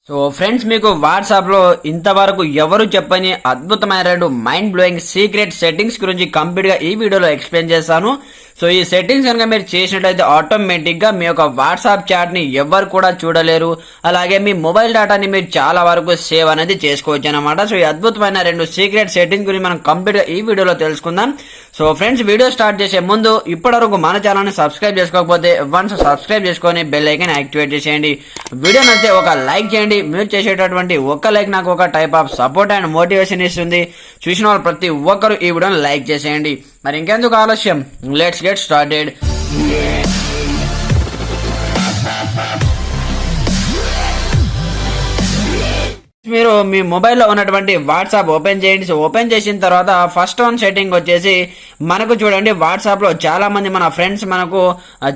So friends, మీకు WhatsApp లో ఇంతవరకు ఎవరు చెప్పని అద్భుతమైన రెండు మైండ్ బ్లోయింగ్ సీక్రెట్ సెట్టింగ్స్ గురించి కంప్లీట్ గా ఈ వీడియోలో ఎక్స్ప్లెయిన్ చేస్తాను. సో ఈ సెట్టింగ్స్ కనుక మీరు చేసినట్లయితే ఆటోమేటిక్ గా మీ యొక్క వాట్సాప్ చాట్ ని ఎవరు కూడా చూడలేరు. అలాగే మీ మొబైల్ డేటాని మీరు చాలా వరకు సేవ్ అనేది చేసుకోవచ్చు అనమాట. సో ఈ అద్భుతమైన రెండు సీక్రెట్ సెట్టింగ్స్ గురించి మనం కంప్లీట్ గా ఈ వీడియోలో తెలుసుకుందాం. సో ఫ్రెండ్స్, వీడియో స్టార్ట్ చేసే ముందు ఇప్పటివరకు మన ఛానల్ ని సబ్స్క్రైబ్ చేసుకోకపోతే వన్స్ సబ్స్క్రైబ్ చేసుకొని బెల్ ఐకాన్ యాక్టివేట్ చేసేయండి. వీడియో నచ్చితే ఒక లైక్ చేయండి. మీరు చేసేటటువంటి ఒక్క లైక్ నాకు ఒక type of support and motivation ఇస్తుంది. చూసిన వాళ్ళు ప్రతి ఒక్కరు ఈ వీడియోని లైక్ చేసేయండి. మరి ఇంకెందుకు ఆలస్యం, లెట్స్ గెట్ స్టార్టెడ్. మీరు మీ మొబైల్లో ఉన్నటువంటి వాట్సాప్ ఓపెన్ చేయండి. సో ఓపెన్ చేసిన తర్వాత ఫస్ట్ వన్ సెట్టింగ్ వచ్చేసి మనకు చూడండి, వాట్సాప్ లో చాలా మంది మన ఫ్రెండ్స్ మనకు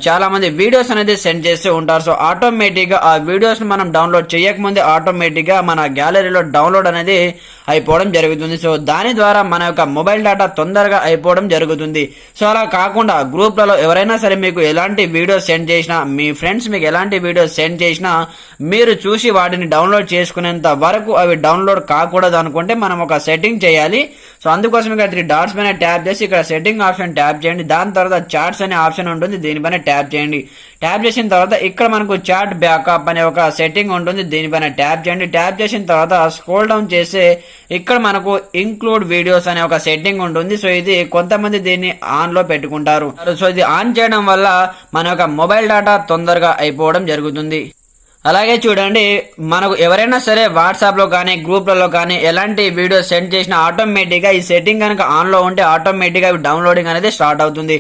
చాలా మంది వీడియోస్ అనేది సెండ్ చేస్తూ ఉంటారు. సో ఆటోమేటిక్ గా ఆ వీడియోస్ ని మనం డౌన్లోడ్ చేయకముందే ఆటోమేటిక్ గా మన గ్యాలరీలో డౌన్లోడ్ అనేది అయిపోవడం జరుగుతుంది. సో దాని ద్వారా మన యొక్క మొబైల్ డేటా తొందరగా అయిపోవడం జరుగుతుంది. సో అలా కాకుండా గ్రూప్లలో ఎవరైనా సరే మీకు ఎలాంటి వీడియోస్ సెండ్ చేసినా, మీ ఫ్రెండ్స్ మీకు ఎలాంటి వీడియోస్ సెండ్ చేసినా మీరు చూసి వాటిని డౌన్లోడ్ చేసుకునేంత వరకు అవి డౌన్లోడ్ కాకూడదు అనుకుంటే మనం ఒక సెట్టింగ్ చేయాలి. సో అందుకోసం ఇక్కడ 3 డాట్స్ పైన ట్యాప్ చేసి ఇక్కడ సెట్టింగ్ ఆప్షన్ ట్యాప్ చేయండి. దాని తర్వాత చాట్స్ అనే ఆప్షన్ ఉంటుంది, దీనిపైన ట్యాప్ చేయండి. ట్యాప్ చేసిన తర్వాత ఇక్కడ మనకు చాట్ బ్యాకప్ అనే ఒక సెట్టింగ్ ఉంటుంది, దీనిపైన ట్యాప్ చేయండి. ట్యాప్ చేసిన తర్వాత స్క్రోల్ డౌన్ చేస్తే ఇక్కడ మనకు ఇంక్లూడ్ వీడియోస్ అనే ఒక సెట్టింగ్ ఉంటుంది. సో ఇది కొంతమంది దీన్ని ఆన్ లో పెట్టుకుంటారు. సో ఇది ఆన్ చేయడం వల్ల మన యొక్క మొబైల్ డేటా తొందరగా అయిపోవడం జరుగుతుంది. అలాగే చూడండి, మనకు ఎవరైనా సరే వాట్సాప్ లో కానీ గ్రూప్లలో కానీ ఎలాంటి వీడియో సెండ్ చేసినా ఆటోమేటిక్ గా ఈ సెట్టింగ్ కనుక ఆన్ లో ఉంటే ఆటోమేటిక్ గా డౌన్లోడింగ్ అనేది స్టార్ట్ అవుతుంది.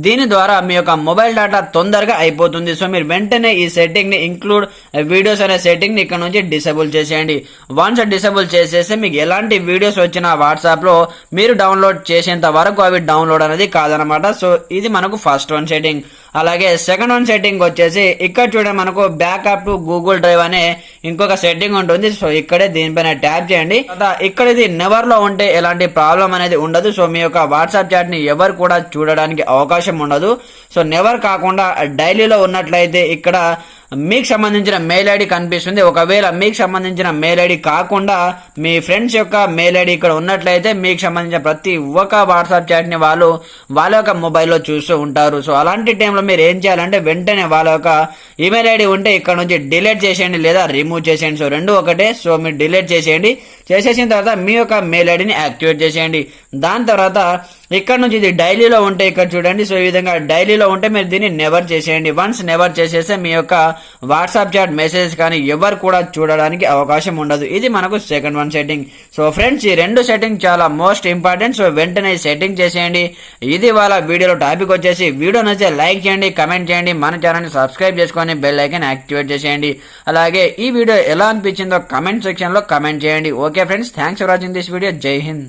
దీని ద్వారా మీ యొక్క మొబైల్ డేటా తొందరగా అయిపోతుంది. సో మీరు వెంటనే ఈ సెట్టింగ్ ని ఇంక్లూడ్ వీడియోస్ అనే సెట్టింగ్ ని ఇక్కడ నుంచి డిసేబుల్ చేసేయండి. వన్స్ డిసేబుల్ చేసేస్తే మీకు ఎలాంటి వీడియోస్ వచ్చినా వాట్సాప్ లో మీరు డౌన్లోడ్ చేసేంత వరకు అవి డౌన్లోడ్ అనేది కాదనమాట. సో ఇది మనకు ఫస్ట్ వన్ సెట్టింగ్. అలాగే సెకండ్ వన్ సెట్టింగ్ వచ్చేసి ఇక్కడ చూడండి, మనకు బ్యాకప్ టు గూగుల్ డ్రైవ్ అనే ఇంకొక సెట్టింగ్ ఉంటుంది. సో ఇక్కడే దీనిపైన ట్యాప్ చేయండి. ఇక్కడ ఇది నెవర్ లో ఉంటే ఎలాంటి ప్రాబ్లం అనేది ఉండదు. సో మీ యొక్క వాట్సాప్ చాట్ ని ఎవరు కూడా చూడడానికి అవకాశం ఉండదు. సో నెవర్ కాకుండా డైలీలో ఉన్నట్లయితే ఇక్కడ మీకు సంబంధించిన మెయిల్ ఐడి కనిపిస్తుంది. ఒకవేళ మీకు సంబంధించిన మెయిల్ ఐడి కాకుండా మీ ఫ్రెండ్స్ యొక్క మెయిల్ ఐడి ఇక్కడ ఉన్నట్లయితే మీకు సంబంధించిన ప్రతి ఒక్క వాట్సాప్ చాట్ ని వాళ్ళ యొక్క మొబైల్లో చూస్తూ ఉంటారు. సో అలాంటి టైంలో మీరు ఏం చేయాలంటే వెంటనే వాళ్ళ యొక్క ఈమెయిల్ ఐడి ఉంటే ఇక్కడ నుంచి డిలీట్ చేసేయండి లేదా రిమూవ్ చేసేయండి. సో రెండు ఒకటే. సో మీరు డిలీట్ చేసేయండి. చేసేసిన తర్వాత మీ యొక్క మెయిల్ ఐడిని యాక్టివేట్ చేసేయండి. దాని తర్వాత ఇక్కడ నుంచి ఇది డైలీలో ఉంటే ఇక్కడ చూడండి. సో ఈ విధంగా డైలీలో ఉంటే మీరు దీన్ని నెవర్ చేసేయండి. వన్స్ నెవర్ చేసేస్తే మీ యొక్క వాట్సాప్ చాట్ మెసేజ్ కానీ ఎవరు కూడా చూడడానికి అవకాశం ఉండదు. ఇది మనకు second one setting. So friends, ఈ రెండు సెట్టింగ్ చాలా మోస్ట్ ఇంపార్టెంట్. సో వెంటనే సెట్టింగ్ చేసేయండి. ఇది వాళ్ళ వీడియోలో టాపిక్ వచ్చేసి. వీడియో నచ్చితే లైక్ చేయండి, కమెంట్ చేయండి, మన ఛానల్ని సబ్స్క్రైబ్ చేసుకొని బెల్ ఐకాన్ యాక్టివేట్ చేసేయండి. అలాగే ఈ వీడియో ఎలా అనిపించిందో కమెంట్ సెక్షన్ లో కమెంట్ చేయండి. Okay friends, thanks for watching this video. జై హింద్.